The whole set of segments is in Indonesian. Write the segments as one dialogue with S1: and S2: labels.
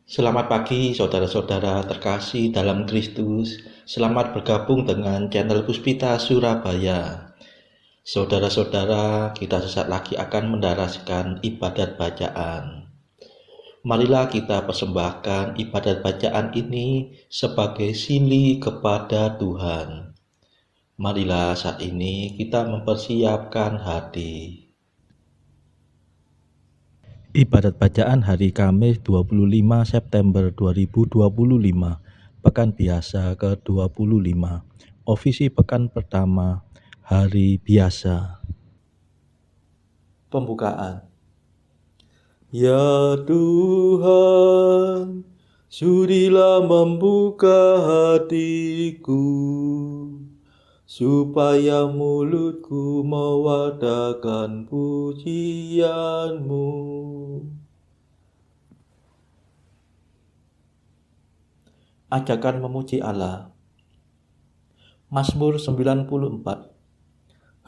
S1: Selamat pagi saudara-saudara terkasih dalam Kristus. Selamat bergabung dengan channel Puspita Surabaya. Saudara-saudara, kita sesaat lagi akan mendaraskan ibadat bacaan. Marilah kita persembahkan ibadat bacaan ini sebagai sili kepada Tuhan. Marilah saat ini kita mempersiapkan hati. Ibadat bacaan hari Kamis 25 September 2025, Pekan Biasa ke-25, Ofisi Pekan Pertama, Hari Biasa. Pembukaan. Ya Tuhan, sudilah membuka hatiku, supaya mulutku mewartakan pujian-Mu. Ajakan memuji Allah. Mazmur 94.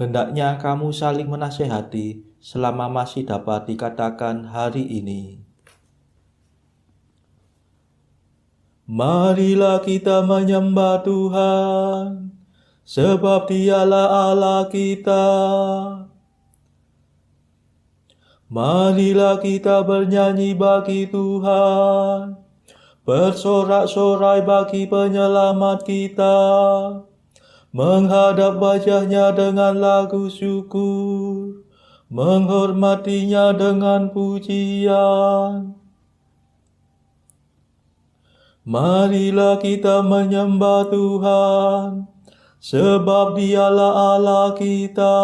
S1: Hendaknya kamu saling menasehati selama masih dapat dikatakan hari ini. Marilah kita menyembah Tuhan, sebab Dialah Allah kita. Marilah kita bernyanyi bagi Tuhan, bersorak-sorai bagi penyelamat kita, menghadap wajah-Nya dengan lagu syukur, menghormati-Nya dengan pujian. Marilah kita menyembah Tuhan, sebab Dialah Allah kita.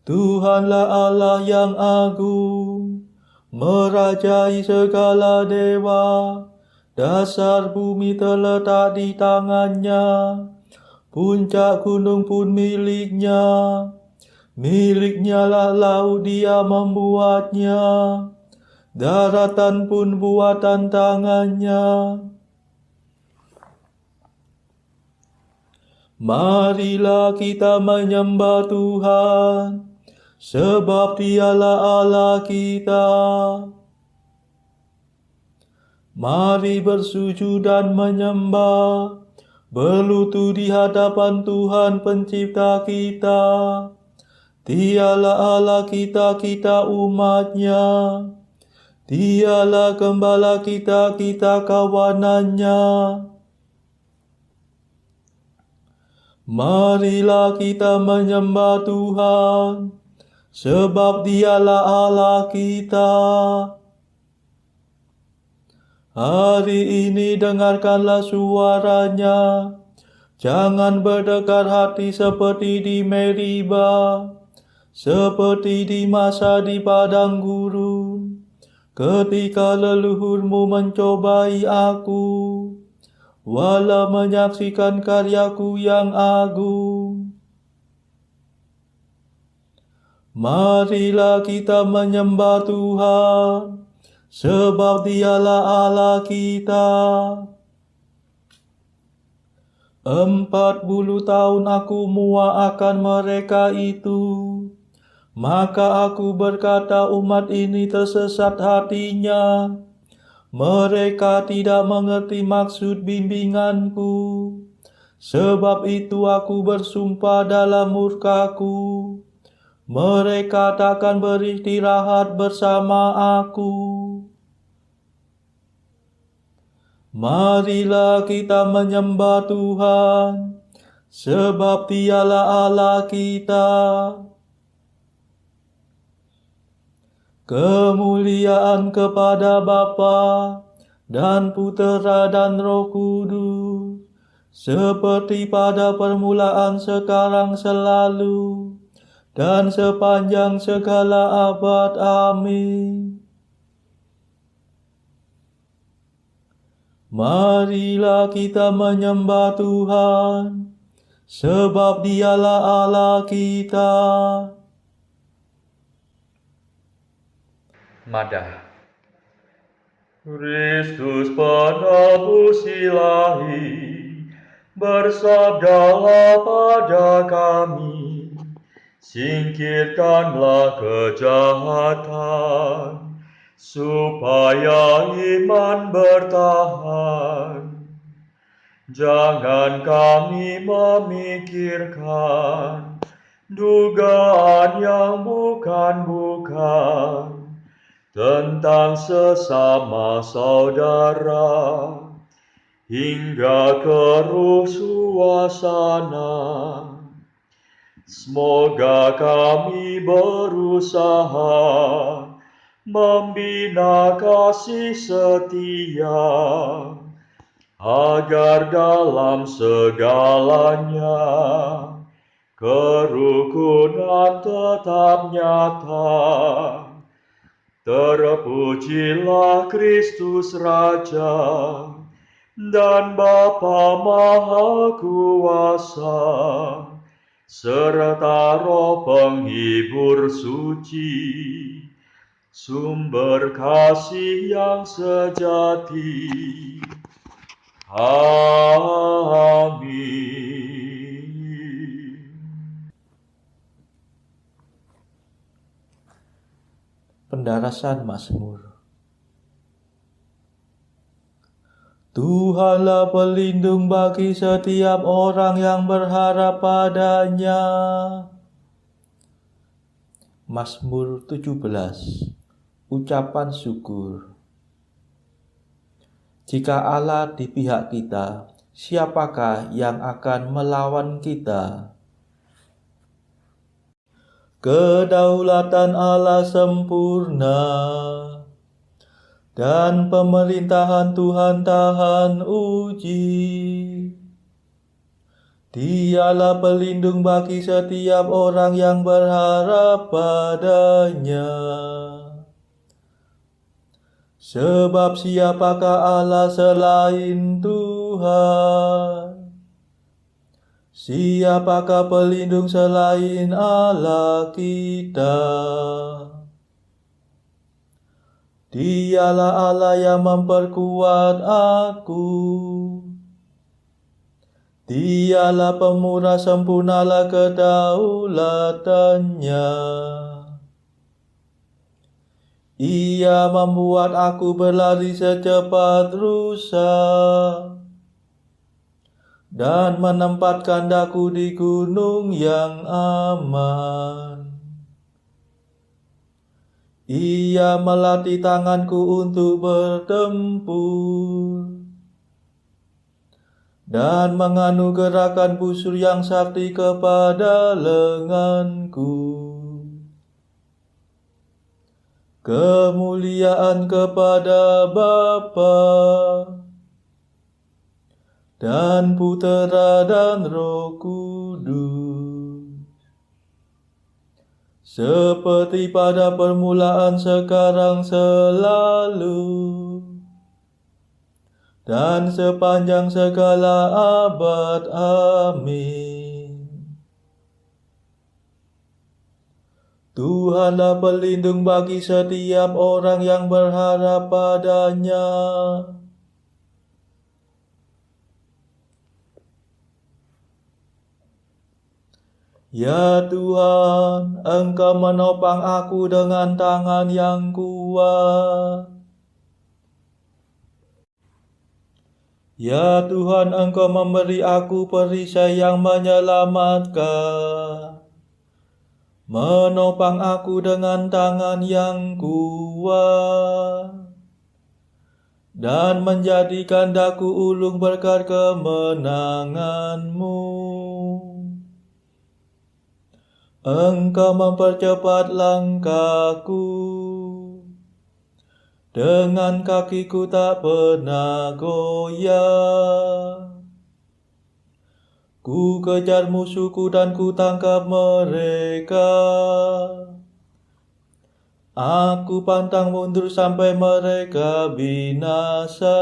S1: Tuhanlah Allah yang agung, merajai segala dewa. Dasar bumi terletak di tangan-Nya, puncak gunung pun milik-Nya. Milik-Nya lah laut, Dia membuatnya, daratan pun buatan tangan-Nya. Marilah kita menyembah Tuhan, sebab Dialah Allah kita. Mari bersujud dan menyembah, berlutut di hadapan Tuhan Pencipta kita. Dialah Allah kita, kita umat-Nya. Dialah Gembala kita, kita kawanan-Nya. Marilah kita menyembah Tuhan, sebab Dialah Allah kita. Hari ini dengarkanlah suara-Nya, jangan berdekar hati seperti di Meriba, seperti di masa di padang gurun, ketika leluhurmu mencobai aku, walau menyaksikan karyaku yang agung. Marilah kita menyembah Tuhan, sebab Dialah Allah kita. 40 tahun aku muak akan mereka itu, maka aku berkata umat ini tersesat hatinya. Mereka tidak mengerti maksud bimbinganku, sebab itu aku bersumpah dalam murkaku, mereka takkan beristirahat bersama aku. Marilah kita menyembah Tuhan, sebab Dialah Allah kita. Kemuliaan kepada Bapa dan Putera dan Roh Kudus, seperti pada permulaan, sekarang, selalu, dan sepanjang segala abad. Amin. Marilah kita menyembah Tuhan, sebab Dialah Allah kita.
S2: Madah. Kristus penebus ilahi, bersabdalah pada kami, singkirkanlah kejahatan, supaya iman bertahan. Jangan kami memikirkan dugaan yang bukan-bukan tentang sesama saudara, hingga keruh suasana. Semoga kami berusaha membina kasih setia, agar dalam segalanya kerukunan tetap nyata. Terpujilah Kristus Raja dan Bapa Maha Kuasa, serta Roh Penghibur suci, sumber kasih yang sejati. Amin.
S1: Pendarasan Mazmur. Tuhanlah pelindung bagi setiap orang yang berharap padanya. Mazmur 17. Ucapan syukur. Jika Allah di pihak kita, siapakah yang akan melawan kita? Kedaulatan Allah sempurna, dan pemerintahan Tuhan tahan uji. Dialah pelindung bagi setiap orang yang berharap padanya. Sebab siapakah Allah selain Tuhan? Siapakah pelindung selain Allah kita? Dialah Allah yang memperkuat aku. Dialah pemurah, sempurnalah kedaulatannya. Ia membuat aku berlari secepat rusa, dan menempatkan daku di gunung yang aman. Ia melatih tanganku untuk bertempur, dan menganugerahkan busur yang sakti kepada lenganku. Kemuliaan kepada Bapa dan Putera dan Roh Kudus, seperti pada permulaan, sekarang, selalu, dan sepanjang segala abad. Amin. Tuhanlah pelindung bagi setiap orang yang berharap padanya. Ya Tuhan, Engkau menopang aku dengan tangan yang kuat. Ya Tuhan, Engkau memberi aku perisai yang menyelamatkan, menopang aku dengan tangan yang kuat, dan menjadikan daku ulung berkat kemenangan-Mu. Engkau mempercepat langkahku, dengan kakiku tak pernah goyah. Ku kejar musuhku dan ku tangkap mereka. Aku pantang mundur sampai mereka binasa.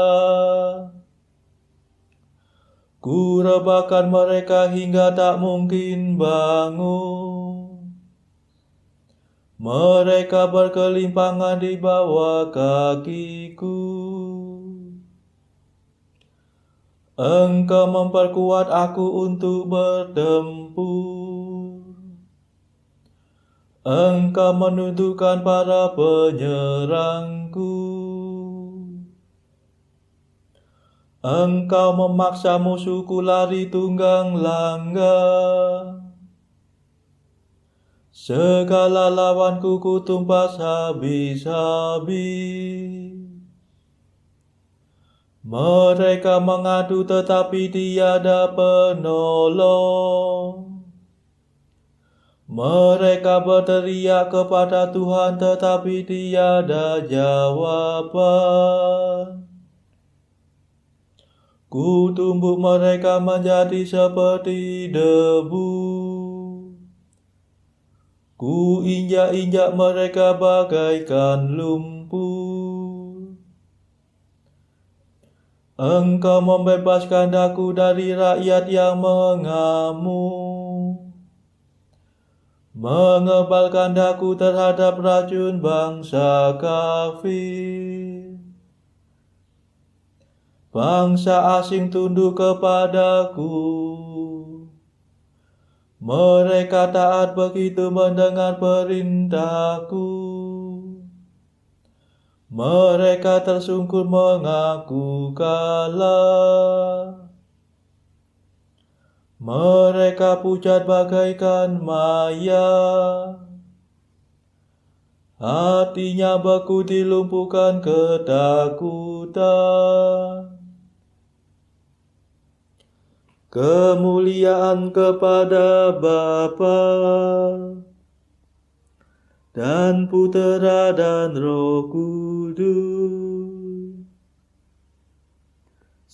S1: Ku rebahkan mereka hingga tak mungkin bangun. Mereka berkelimpangan di bawah kakiku. Engkau memperkuat aku untuk bertempur. Engkau menundukkan para penyerangku. Engkau memaksa musuhku lari tunggang langgang. Segala lawanku kutumpas habis-habis. Mereka mengadu tetapi tiada penolong. Mereka berteriak kepada Tuhan tetapi tiada jawaban. Kutumbuk mereka menjadi seperti debu. Ku injak-injak mereka bagaikan lumpur. Engkau membebaskan aku dari rakyat yang mengamuk. Mengebalkan daku terhadap racun bangsa kafir. Bangsa asing tunduk kepadaku. Mereka taat begitu mendengar perintahku. Mereka tersungkur mengaku kalah. Mereka pucat bagaikan maya. Hatinya beku dilumpuhkan ketakutan. Kemuliaan kepada Bapa dan Putera dan Roh Kudus.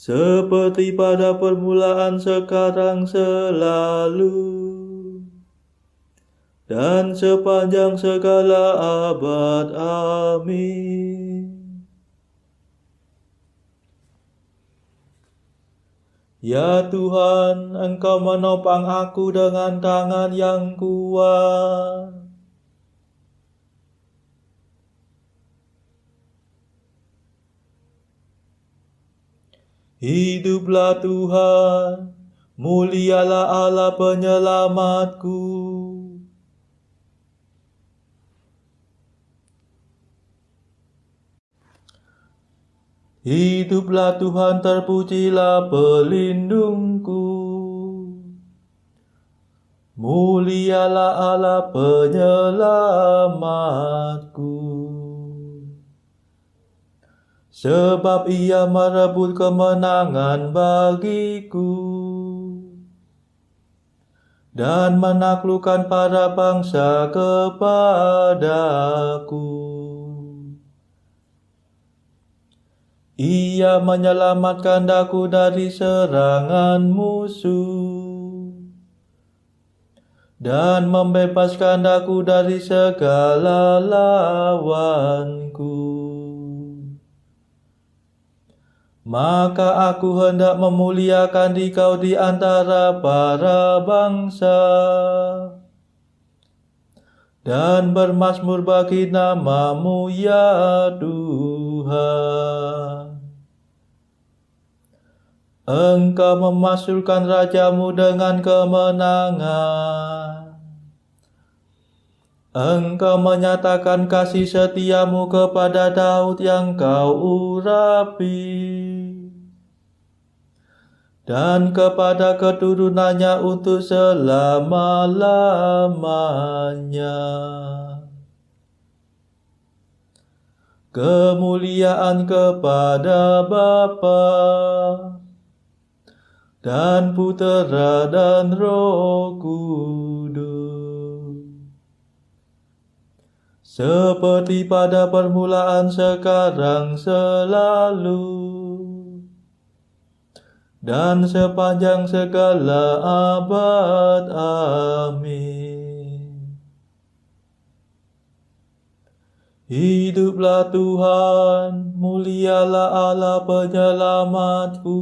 S1: Seperti pada permulaan, sekarang, selalu, dan sepanjang segala abad. Amin. Ya Tuhan, Engkau menopang aku dengan tangan yang kuat. Hiduplah Tuhan, mulialah Allah penyelamatku. Hiduplah Tuhan, terpujilah pelindungku. Mulialah Allah penyelamatku. Sebab Ia merebut kemenangan bagiku dan menaklukkan para bangsa kepadaku. Ia menyelamatkan daku dari serangan musuh dan membebaskan daku dari segala lawanku. Maka aku hendak memuliakan Dikau di antara para bangsa dan bermazmur bagi nama-Mu, ya Tuhan. Engkau memasukkan raja-Mu dengan kemenangan. Engkau menyatakan kasih setia-Mu kepada Daud yang Kau urapi, dan kepada keturunannya untuk selama-lamanya. Kemuliaan kepada Bapa dan Putera dan Roh Kudus, seperti pada permulaan, sekarang, selalu, dan sepanjang segala abad. Amin. Hiduplah Tuhan, mulialah Allah penyelamatku.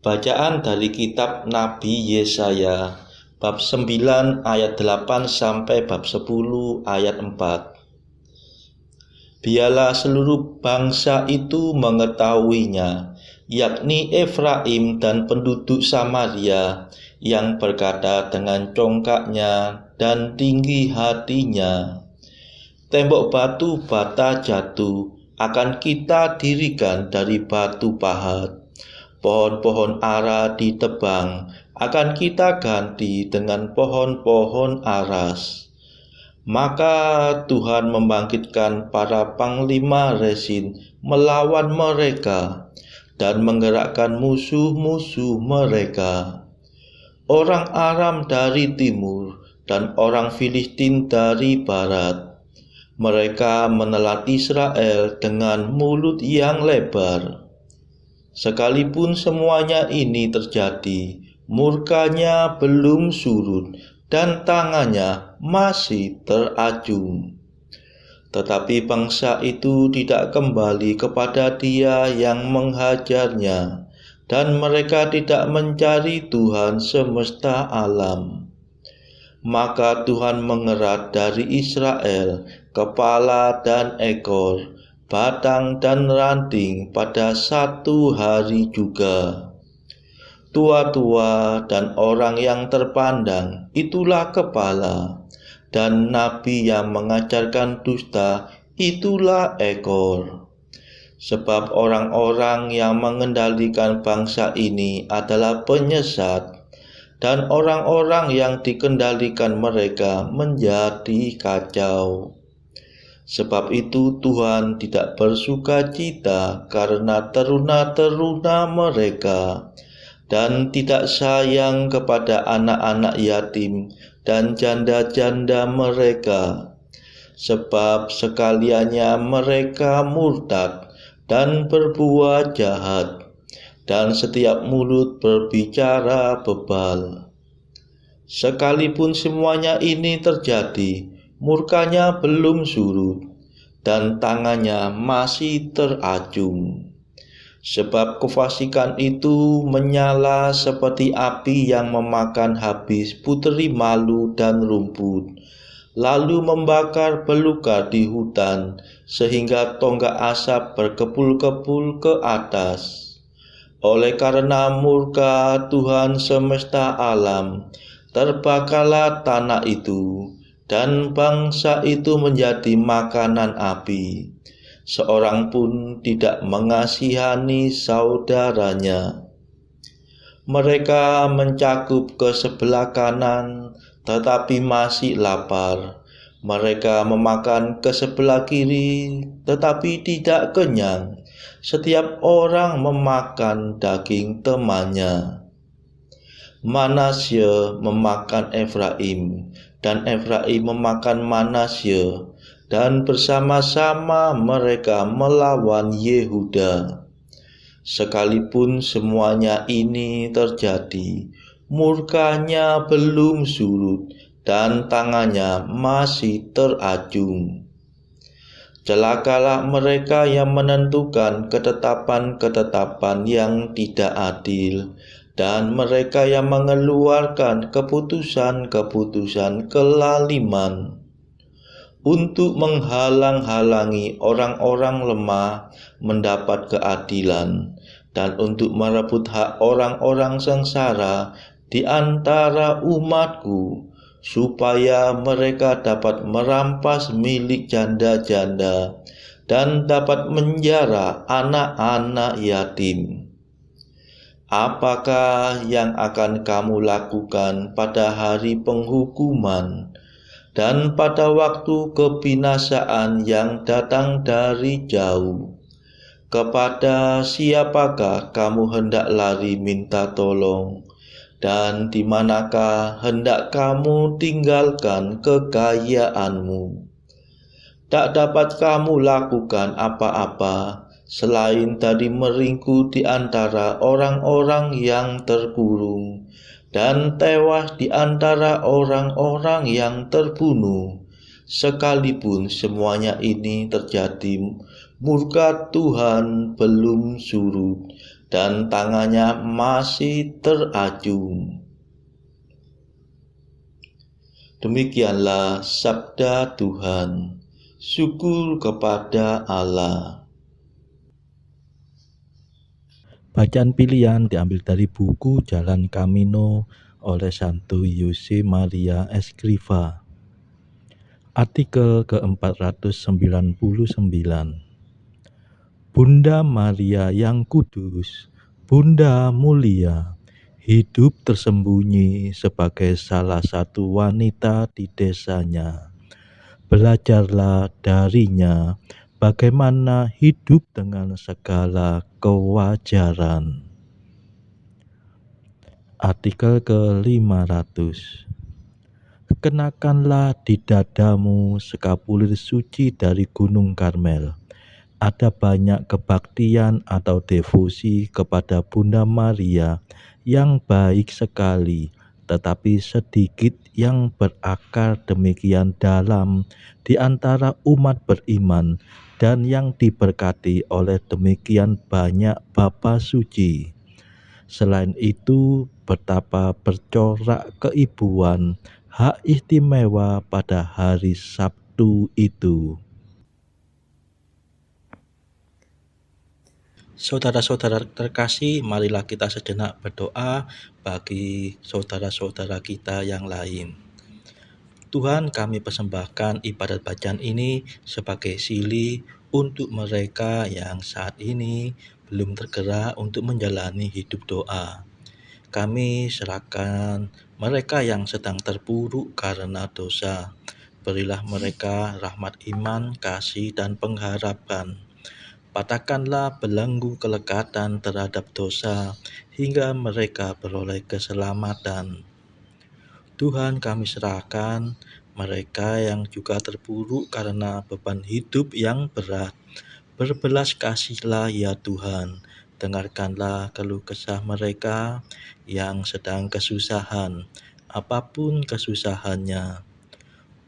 S3: Bacaan dari kitab Nabi Yesaya, bab 9 ayat 8 sampai bab 10 ayat 4. Biarlah seluruh bangsa itu mengetahuinya, yakni Efraim dan penduduk Samaria, yang berkata dengan congkaknya dan tinggi hatinya, tembok batu bata jatuh, akan kita dirikan dari batu pahat. Pohon-pohon ara ditebang, akan kita ganti dengan pohon-pohon aras. Maka Tuhan membangkitkan para panglima Resin melawan mereka dan menggerakkan musuh-musuh mereka. Orang Aram dari timur dan orang Filistin dari barat. Mereka menelan Israel dengan mulut yang lebar. Sekalipun semuanya ini terjadi, murkanya belum surut dan tangannya masih teracung. Tetapi bangsa itu tidak kembali kepada Dia yang menghajarnya, dan mereka tidak mencari Tuhan semesta alam. Maka Tuhan mengerat dari Israel kepala dan ekor, batang dan ranting pada satu hari juga. Tua-tua dan orang yang terpandang, itulah kepala, dan nabi yang mengajarkan dusta, itulah ekor. Sebab orang-orang yang mengendalikan bangsa ini adalah penyesat, dan orang-orang yang dikendalikan mereka menjadi kacau. Sebab itu Tuhan tidak bersukacita karena teruna-teruna mereka, dan tidak sayang kepada anak-anak yatim dan janda-janda mereka. Sebab sekaliannya mereka murtad dan berbuat jahat, dan setiap mulut berbicara bebal. Sekalipun semuanya ini terjadi, murkanya belum surut, dan tangannya masih teracung. Sebab kefasikan itu menyala seperti api yang memakan habis puteri malu dan rumput, lalu membakar belukar di hutan, sehingga tonggak asap berkepul-kepul ke atas. Oleh karena murka Tuhan semesta alam, terbakarlah tanah itu, dan bangsa itu menjadi makanan api. Seorang pun tidak mengasihani saudaranya. Mereka mencakup ke sebelah kanan, tetapi masih lapar. Mereka memakan ke sebelah kiri, tetapi tidak kenyang. Setiap orang memakan daging temannya. Manasye memakan Efraim, dan Efraim memakan Manasye, dan bersama-sama mereka melawan Yehuda. Sekalipun semuanya ini terjadi, murkanya belum surut, dan tangannya masih teracung. Celakalah mereka yang menentukan ketetapan-ketetapan yang tidak adil, dan mereka yang mengeluarkan keputusan-keputusan kelaliman, untuk menghalang-halangi orang-orang lemah mendapat keadilan, dan untuk merebut hak orang-orang sengsara di antara umatku, supaya mereka dapat merampas milik janda-janda dan dapat menjara anak-anak yatim. Apakah yang akan kamu lakukan pada hari penghukuman dan pada waktu kebinasaan yang datang dari jauh? Kepada siapakah kamu hendak lari minta tolong? Dan di manakah hendak kamu tinggalkan kekayaanmu? Tak dapat kamu lakukan apa-apa selain tadi meringkuk di antara orang-orang yang terkurung, dan tewas di antara orang-orang yang terbunuh. Sekalipun semuanya ini terjadi, murka Tuhan belum surut, dan tangannya masih teracung. Demikianlah sabda Tuhan. Syukur kepada Allah.
S1: Bacaan pilihan diambil dari buku Jalan Camino oleh Santo Jose Maria Escrivá. Artikel ke-499. Bunda Maria yang kudus, Bunda mulia, hidup tersembunyi sebagai salah satu wanita di desanya. Belajarlah darinya bagaimana hidup dengan segala kewajaran. Artikel ke-500. Kenakanlah di dadamu skapulir suci dari Gunung Karmel. Ada banyak kebaktian atau devosi kepada Bunda Maria yang baik sekali, tetapi sedikit yang berakar demikian dalam di antara umat beriman dan yang diberkati oleh demikian banyak Bapa suci. Selain itu, betapa bercorak keibuan hak istimewa pada hari Sabtu itu. Saudara-saudara terkasih, marilah kita sejenak berdoa bagi saudara-saudara kita yang lain. Tuhan, kami persembahkan ibadat bacaan ini sebagai sili untuk mereka yang saat ini belum tergerak untuk menjalani hidup doa. Kami serahkan mereka yang sedang terpuruk karena dosa. Berilah mereka rahmat iman, kasih, dan pengharapan. Patahkanlah belenggu kelekatan terhadap dosa hingga mereka beroleh keselamatan. Tuhan, kami serahkan mereka yang juga terpuruk karena beban hidup yang berat. Berbelas kasihlah ya Tuhan, dengarkanlah keluh kesah mereka yang sedang kesusahan, apapun kesusahannya.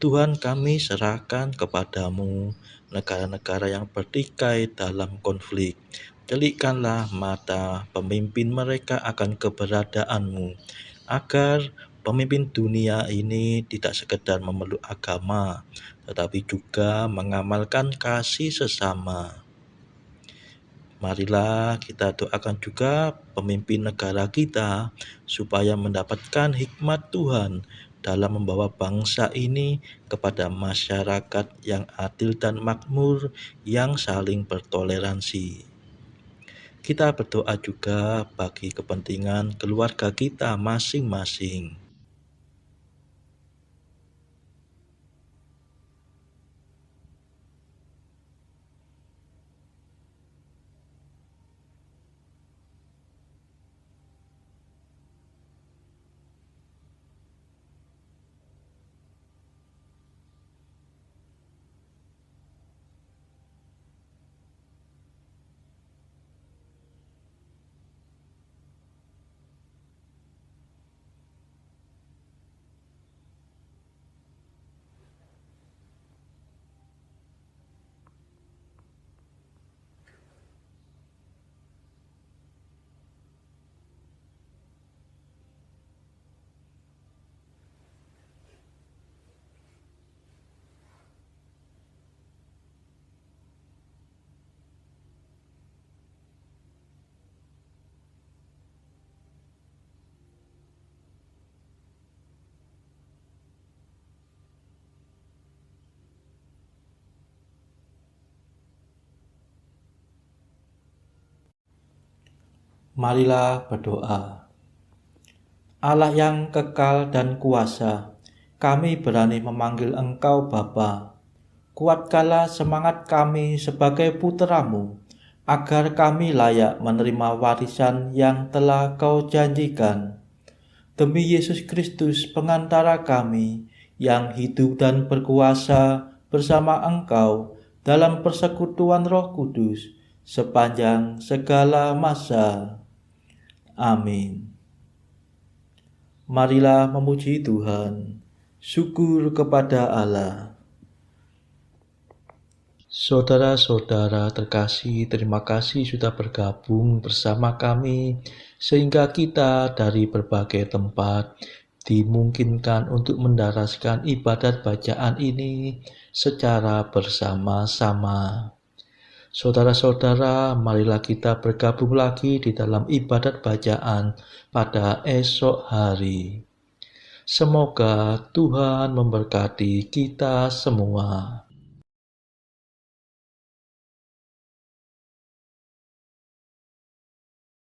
S1: Tuhan, kami serahkan kepadamu negara-negara yang bertikai dalam konflik. Celikkanlah mata pemimpin mereka akan keberadaanmu, agar pemimpin dunia ini tidak sekedar memeluk agama, tetapi juga mengamalkan kasih sesama. Marilah kita doakan juga pemimpin negara kita supaya mendapatkan hikmat Tuhan dalam membawa bangsa ini kepada masyarakat yang adil dan makmur yang saling bertoleransi. Kita berdoa juga bagi kepentingan keluarga kita masing-masing. Marilah berdoa. Allah yang kekal dan kuasa, kami berani memanggil Engkau Bapa. Kuatkanlah semangat kami sebagai putra-Mu, agar kami layak menerima warisan yang telah Kau janjikan. Demi Yesus Kristus pengantara kami, yang hidup dan berkuasa bersama Engkau dalam persekutuan Roh Kudus sepanjang segala masa. Amin. Marilah memuji Tuhan. Syukur kepada Allah. Saudara-saudara terkasih, terima kasih sudah bergabung bersama kami sehingga kita dari berbagai tempat dimungkinkan untuk mendaraskan ibadat bacaan ini secara bersama-sama. Saudara-saudara, marilah kita bergabung lagi di dalam ibadat bacaan pada esok hari. Semoga Tuhan memberkati kita semua.